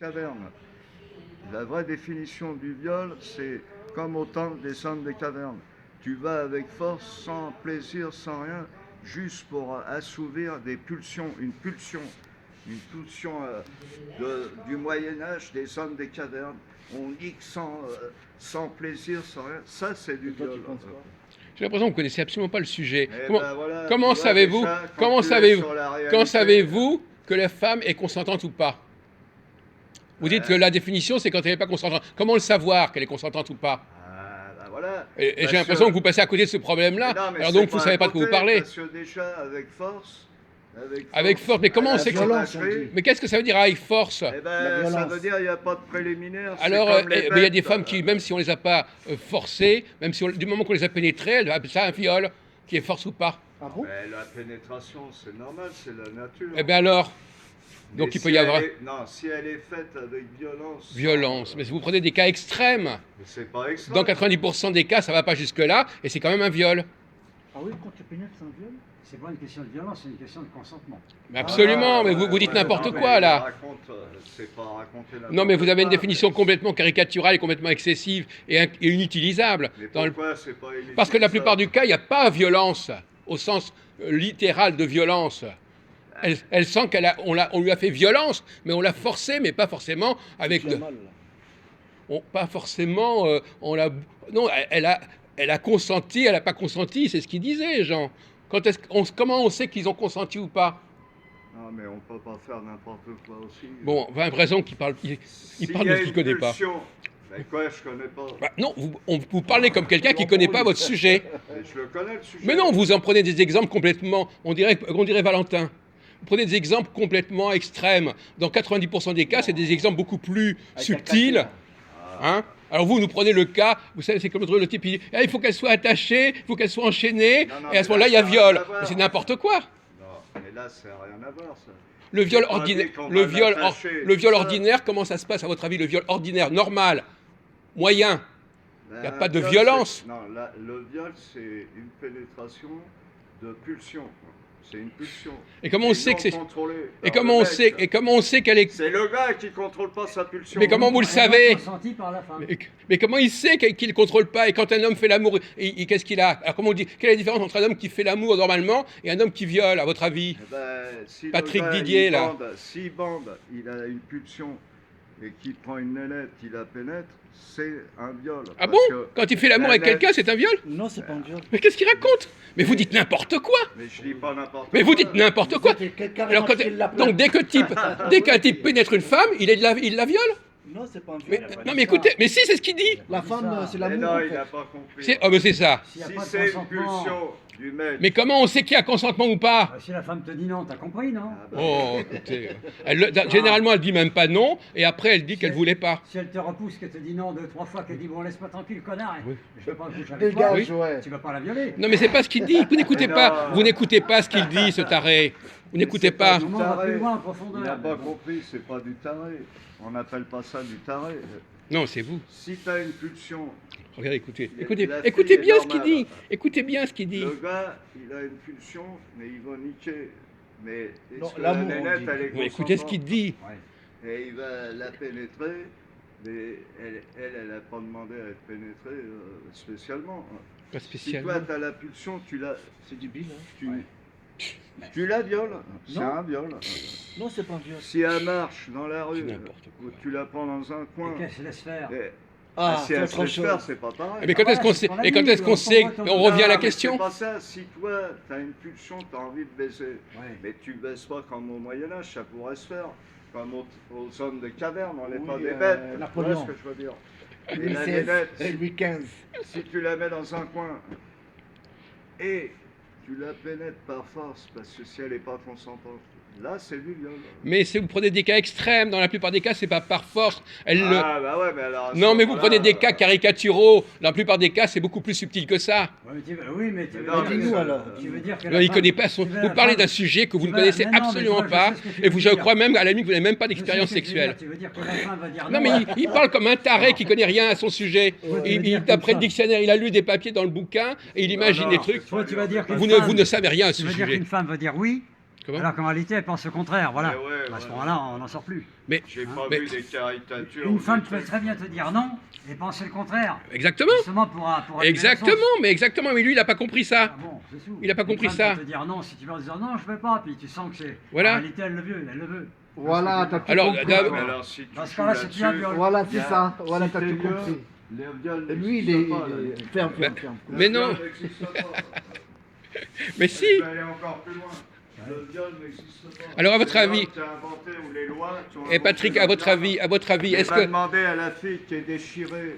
cavernes. La vraie définition du viol, c'est comme au temple des hommes des cavernes. Tu vas avec force, sans plaisir, sans rien, juste pour assouvir des pulsions, une pulsion du Moyen-Âge des hommes des cavernes. On nique sans plaisir, sans rien. Ça, c'est du viol. J'ai l'impression que vous ne connaissez absolument pas le sujet. Voilà, Comment savez-vous que la femme est consentante ou pas? Vous dites que la définition, c'est quand elle n'est pas consentante. Comment le savoir qu'elle est consentante ou pas? Voilà. Et j'ai l'impression que vous passez à côté de ce problème-là. Alors donc, vous ne savez pas de quoi vous parlez. Parce que déjà, avec force, mais comment on sait que... Mais qu'est-ce que ça veut dire avec force? Ça veut dire qu'il n'y a pas de préliminaire. Alors, il y a des femmes qui, même si on ne les a pas forcées, même si du moment qu'on les a pénétrées, elles appellent ça un viol, qui est force ou pas. Ah bon? La pénétration, c'est normal, c'est la nature. Eh bien alors, donc il peut y avoir... Non, si elle est faite avec violence... Violence, mais si vous prenez des cas extrêmes, c'est pas extrême. Dans 90% des cas, ça ne va pas jusque-là, et c'est quand même un viol. Ah oui, quand tu pénètres, c'est un viol? C'est pas une question de violence, c'est une question de consentement. Mais absolument, mais vous dites n'importe quoi là. Non, mais vous avez une définition complètement caricaturale, complètement excessive et inutilisable. Mais pourquoi c'est pas inutilisable? Parce que la plupart du cas, il n'y a pas violence, au sens littéral de violence. Elle sent on lui a fait violence, mais on l'a forcée, mais pas forcément avec... pas forcément... non, elle a consenti, elle n'a pas consenti, c'est ce qu'il disait, Jean. Comment on sait qu'ils ont consenti ou pas? Non, mais on ne peut pas faire n'importe quoi aussi. Bon, j'ai l'impression qu'il parle, il parle de ce qu'il ne connaît pas. Ben quoi, je connais pas. Non, vous parlez comme quelqu'un qui ne connaît pas votre sujet. Mais je le connais, le sujet. Mais non, vous en prenez des exemples complètement, on dirait Valentin. Vous prenez des exemples complètement extrêmes. Dans 90% des cas, c'est des exemples beaucoup plus subtils. Hein? Alors vous nous prenez le cas, vous savez, c'est comme le type, il dit, il faut qu'elle soit attachée, il faut qu'elle soit enchaînée, et à ce moment-là, il y a viol. Mais c'est n'importe quoi. Non, mais là, ça n'a rien à voir, ça. Le viol ordinaire, comment ça se passe, à votre avis, le viol ordinaire, normal, moyen? Il n'y a pas de violence. Non, le viol, c'est une pénétration de pulsion. C'est une pulsion. Et comment on sait que c'est... Et comment on sait qu'elle est... C'est le gars qui ne contrôle pas sa pulsion. Mais comment vous le savez? Par la femme. Mais comment il sait qu'il ne contrôle pas? Et quand un homme fait l'amour, qu'est-ce qu'il a? Alors comment on dit? Quelle est la différence entre un homme qui fait l'amour normalement et un homme qui viole, à votre avis? Si Patrick Didier, là. S'il bande, il a une pulsion et qu'il prend une nénette, il la pénètre, c'est un viol. Ah bon? Quand il fait l'amour avec quelqu'un, c'est un viol? Non, c'est pas un viol. Mais qu'est-ce qu'il raconte? Mais vous dites n'importe quoi. Mais je dis pas n'importe quoi. Mais vous dites n'importe quoi. Alors donc dès qu'un type pénètre une femme, il la viole? Non, c'est pas un viol. Non mais écoutez, mais si, c'est ce qu'il dit. La femme, c'est l'amour. Non, il n'a pas compris. Oh mais c'est ça. Si c'est une pulsion du mec. Mais comment on sait qu'il y a consentement ou pas? Si la femme te dit non, t'as compris, non? Oh, écoutez. Généralement, elle dit même pas non, et après, elle dit qu'elle voulait pas. Si elle te repousse, qu'elle te dit non 2-3 fois, qu'elle dit bon, laisse-moi tranquille, connard, je veux pas coucher avec Dégage, toi, ouais. tu vas pas la violer. Non, mais c'est pas ce qu'il dit. Vous n'écoutez pas ce qu'il dit, ce taré. Vous n'écoutez pas. On va plus loin en profondeur. Il n'a pas compris, c'est pas du taré. On n'appelle pas ça du taré. Non, c'est vous. Si tu as une pulsion. Regardez, écoutez bien ce qu'il dit. Écoutez bien ce qu'il dit. Le gars, il a une pulsion, mais il va niquer. Mais la nénette, elle est consentante. Écoutez ce qu'il dit. Et il va la pénétrer, mais elle n'a pas demandé à être pénétrée spécialement. Pas spécialement. Si toi, tu as la pulsion, tu la... C'est du bile, hein. Tu la violes, c'est un viol. Non, c'est pas un viol. Si elle marche dans la rue, tu la prends dans un coin. Et qu'elle se laisse faire. Si elle se laisse faire, c'est pas pareil. Mais quand est-ce qu'on sait? Et quand est-ce qu'on sait? On revient à la question. C'est pas ça. Si toi, tu as une pulsion, tu as envie de baiser, mais tu baises pas comme au Moyen-Âge, ça pourrait se faire. Comme aux hommes de caverne, on n'est pas des bêtes. Napoléon. Tu vois ce que je veux dire? Louis XVI, Louis XV. Si tu la mets dans un coin et tu la pénètres par force, parce que si elle n'est pas consentante, là c'est du viol. Mais si vous prenez des cas extrêmes, dans la plupart des cas, c'est pas par force. Bah ouais, mais alors. Non, mais vous prenez des cas caricaturaux. Dans la plupart des cas, c'est beaucoup plus subtil que ça. Oui, mais tu veux dire que. Il connaît pas son. Vous parlez d'un sujet que vous ne connaissez absolument pas, et je crois même à la limite que vous n'avez même pas d'expérience sexuelle. Tu veux dire que la femme va dire non, mais il parle comme un taré qui connaît rien à son sujet. D'après le dictionnaire, il a lu des papiers dans le bouquin et il imagine des trucs. Tu vas dire vous ne savez rien à ce sujet. Tu veux dire sujet. qu'une femme va dire oui Comment? Alors qu'en réalité, elle pense le contraire, voilà. Mais ouais, À ce ouais. moment-là, on n'en sort plus. Mais J'ai pas mais- vu des caricatures. Une ou femme des peut trucs. très bien te dire non et penser le contraire. exactement, Justement pour attirer la exactement, sauce. mais exactement. Mais lui, il n'a pas compris ça. Ah bon, c'est tout. Il a pas compris Une femme ça. peut te dire non si tu veux en disant non, je veux pas, puis tu sens que c'est. Voilà. En réalité, elle le veut, elle le veut. Voilà, t'as tout Alors, compris. d'ab- toi. Alors, si tu Dans ce joues cas-là, c'est plus un là-dessus, viol. Voilà, c'est il y a- ça. Voilà, si t'as t'es tout viol, compris. les viols Et lui, il n'existent est. pas, là. Ferme, Ben, ferme, ferme. mais Le non. viol n'existe pas. Mais si. Je vais aller encore plus loin. Le viol n'existe pas. Alors, à votre C'est avis- l'homme qui a inventé, ou les lois qui ont Et inventé Patrick, le à votre viol. avis, Mais est-ce va que demander à la fille qui est déchirée.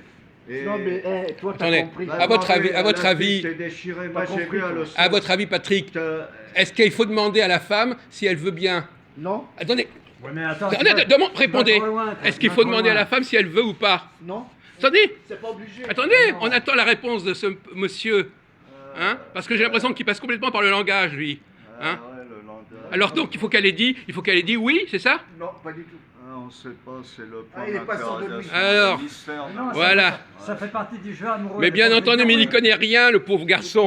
Et Non, mais toi, t'as Attendez. compris. va à votre demander avis- à votre la fille avis- qui est déchirée. Moi, T'as j'ai compris, vu à toi. le à votre avis, Patrick, que est-ce qu'il faut demander à la femme si elle veut bien? Non, Attendez, Ouais, mais attends. attendez, répondez. Est-ce qu'il faut demander à la femme? femme si elle veut ou pas? non, Attendez, c'est pas obligé. attendez, on attend la réponse de ce monsieur, hein? Parce que j'ai l'impression qu'il passe complètement par le langage, lui. Hein? Ah ouais, le langage. Alors donc, il faut qu'elle ait dit oui, c'est ça? Non, pas du tout. Ah, on ne sait pas, c'est le point Ah, il est pas sûr de lui. d'interrogation, Alors, le mystère. Non, Voilà. Ça fait partie du jeu amoureux. Mais bien Faut entendu, mais il n'y déterminer. connaît rien, le pauvre garçon.